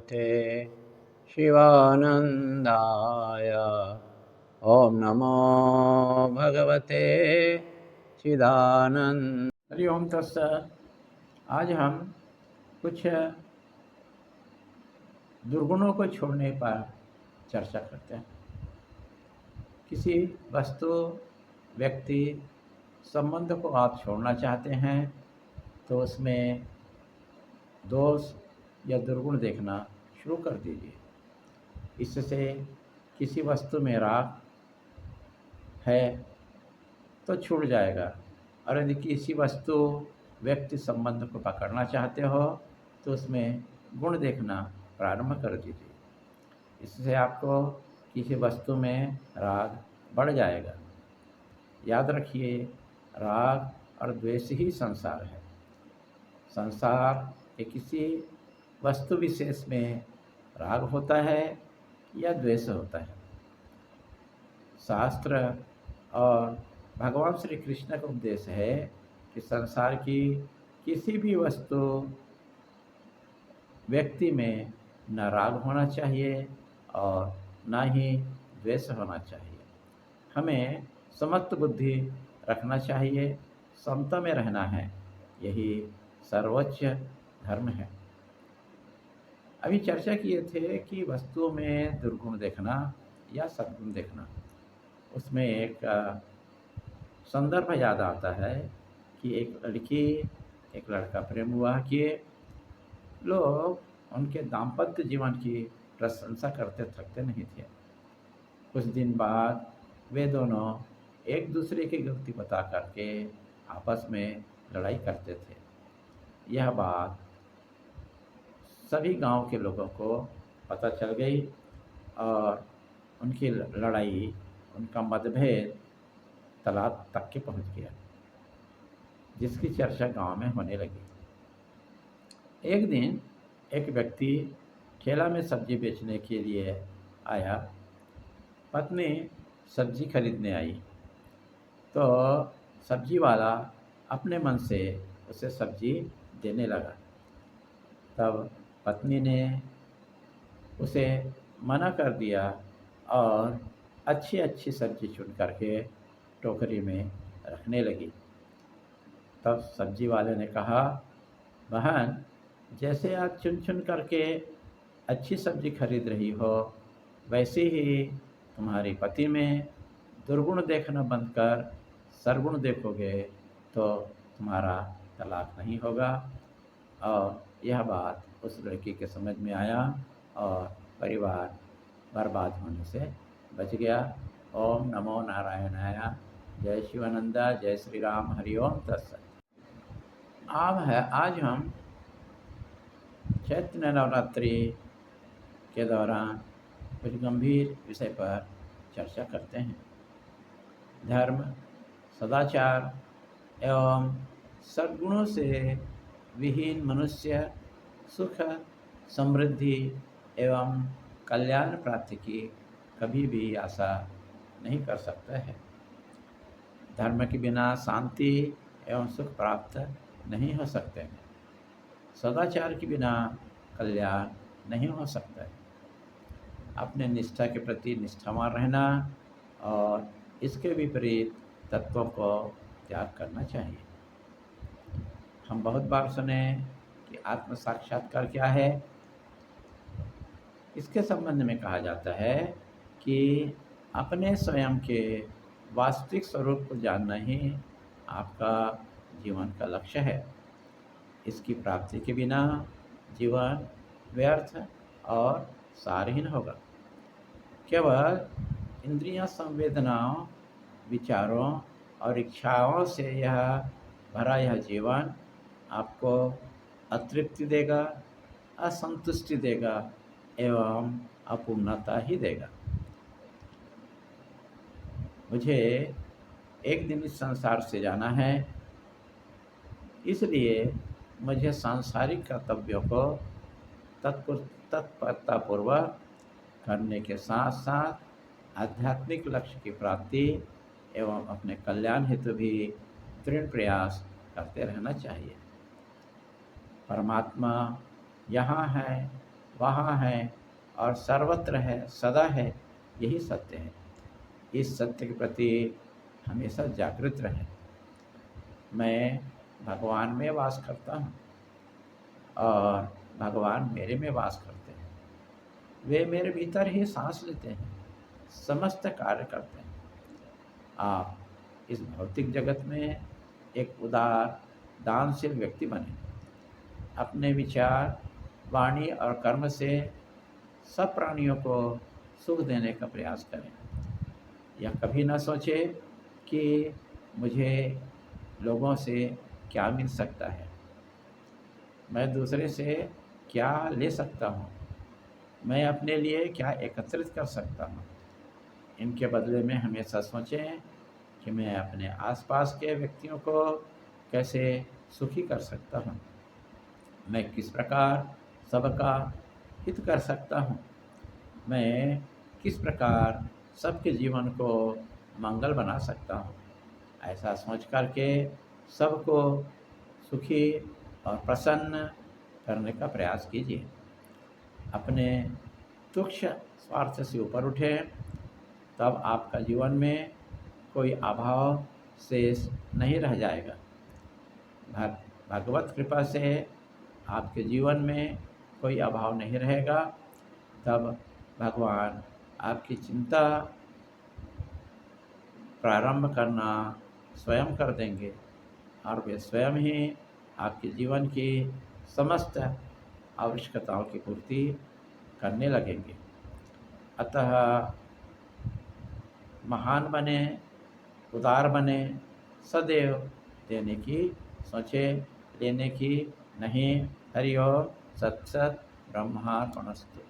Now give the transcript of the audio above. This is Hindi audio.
भगवते शिवानंदाय। ओम नमो भगवते चिदानंद। हरि ओम तत्सत। आज हम कुछ दुर्गुणों को छोड़ने पर चर्चा करते हैं। किसी वस्तु, व्यक्ति, संबंध को आप छोड़ना चाहते हैं तो उसमें दोष या दुर्गुण देखना शुरू कर दीजिए। इससे किसी वस्तु में राग है तो छूट जाएगा, और यदि किसी वस्तु, व्यक्ति, संबंध को पकड़ना चाहते हो तो उसमें गुण देखना प्रारंभ कर दीजिए। इससे आपको किसी वस्तु में राग बढ़ जाएगा। याद रखिए, राग और द्वेष ही संसार है। संसार के किसी वस्तु विशेष में राग होता है या द्वेष होता है। शास्त्र और भगवान श्री कृष्ण का उपदेश है कि संसार की किसी भी वस्तु, व्यक्ति में न राग होना चाहिए और न ही द्वेष होना चाहिए। हमें समत्व बुद्धि रखना चाहिए, समता में रहना है। यही सर्वोच्च धर्म है। अभी चर्चा किए थे कि वस्तुओं में दुर्गुण देखना या सद्गुण देखना। उसमें एक संदर्भ याद आता है कि एक लड़की, एक लड़का प्रेम विवाह किए। लोग उनके दाम्पत्य जीवन की प्रशंसा करते थकते नहीं थे। कुछ दिन बाद वे दोनों एक दूसरे की गलती बता करके आपस में लड़ाई करते थे। यह बात सभी गांव के लोगों को पता चल गई और उनकी लड़ाई, उनका मतभेद तलाक तक के पहुंच गया, जिसकी चर्चा गांव में होने लगी। एक दिन एक व्यक्ति ठेला में सब्जी बेचने के लिए आया। पत्नी सब्जी खरीदने आई तो सब्जी वाला अपने मन से उसे सब्जी देने लगा। तब पत्नी ने उसे मना कर दिया और अच्छी अच्छी सब्जी चुन करके टोकरी में रखने लगी। तब सब्जी वाले ने कहा, बहन, जैसे आप चुन चुन करके अच्छी सब्जी खरीद रही हो, वैसे ही तुम्हारे पति में दुर्गुण देखना बंद कर सरगुण देखोगे तो तुम्हारा तलाक नहीं होगा। और यह बात उस लड़की के समझ में आया और परिवार बर्बाद होने से बच गया। ओम नमो नारायणाय। जय शिवानंदा, जय श्री राम। हरि ओम तत्सत। आज हम चैत्र नवरात्रि के दौरान कुछ गंभीर विषय पर चर्चा करते हैं। धर्म, सदाचार एवं सद्गुणों से विहीन मनुष्य सुख, समृद्धि एवं कल्याण प्राप्ति की कभी भी आशा नहीं कर सकता है। धर्म के बिना शांति एवं सुख प्राप्त नहीं हो सकते हैं। सदाचार के बिना कल्याण नहीं हो सकता है। अपने निष्ठा के प्रति निष्ठावान रहना और इसके विपरीत तत्वों को त्याग करना चाहिए। हम बहुत बार सुने कि आत्म साक्षात्कार क्या है। इसके संबंध में कहा जाता है कि अपने स्वयं के वास्तविक स्वरूप को जानना ही आपका जीवन का लक्ष्य है। इसकी प्राप्ति के बिना जीवन व्यर्थ और सारहीन होगा। केवल इंद्रियां, संवेदनाओं, विचारों और इच्छाओं से यह भरा यह जीवन आपको अतृप्ति देगा, असंतुष्टि देगा एवं अपूर्णता ही देगा। मुझे एक दिन इस संसार से जाना है, इसलिए मुझे सांसारिक कर्तव्यों को तत्परतापूर्वक करने के साथ साथ आध्यात्मिक लक्ष्य की प्राप्ति एवं अपने कल्याण हेतु भी दृढ़ प्रयास करते रहना चाहिए। परमात्मा यहाँ है वहाँ है और सर्वत्र है, सदा है, यही सत्य है। इस सत्य के प्रति हमेशा जागृत रहें। मैं भगवान में वास करता हूँ और भगवान मेरे में वास करते हैं। वे मेरे भीतर ही सांस लेते हैं, समस्त कार्य करते हैं। आप इस भौतिक जगत में एक उदार, दानशील व्यक्ति बने। अपने विचार, वाणी और कर्म से सब प्राणियों को सुख देने का प्रयास करें। यह कभी न सोचें कि मुझे लोगों से क्या मिल सकता है, मैं दूसरे से क्या ले सकता हूँ, मैं अपने लिए क्या एकत्रित कर सकता हूँ। इनके बदले में हमेशा सोचें कि मैं अपने आसपास के व्यक्तियों को कैसे सुखी कर सकता हूँ, मैं किस प्रकार सबका हित कर सकता हूँ, मैं किस प्रकार सबके जीवन को मंगल बना सकता हूँ। ऐसा सोच कर के सबको सुखी और प्रसन्न करने का प्रयास कीजिए। अपने तुच्छ स्वार्थ से ऊपर उठें, तब आपका जीवन में कोई अभाव शेष नहीं रह जाएगा। भगवत कृपा से आपके जीवन में कोई अभाव नहीं रहेगा। तब भगवान आपकी चिंता प्रारंभ करना स्वयं कर देंगे और वे स्वयं ही आपके जीवन की समस्त आवश्यकताओं की पूर्ति करने लगेंगे। अतः महान बने, उदार बने, सदैव देने की सोचें, लेने की नहीं। हरि ओम। सत् सत् ब्रह्मार्पणस्तु।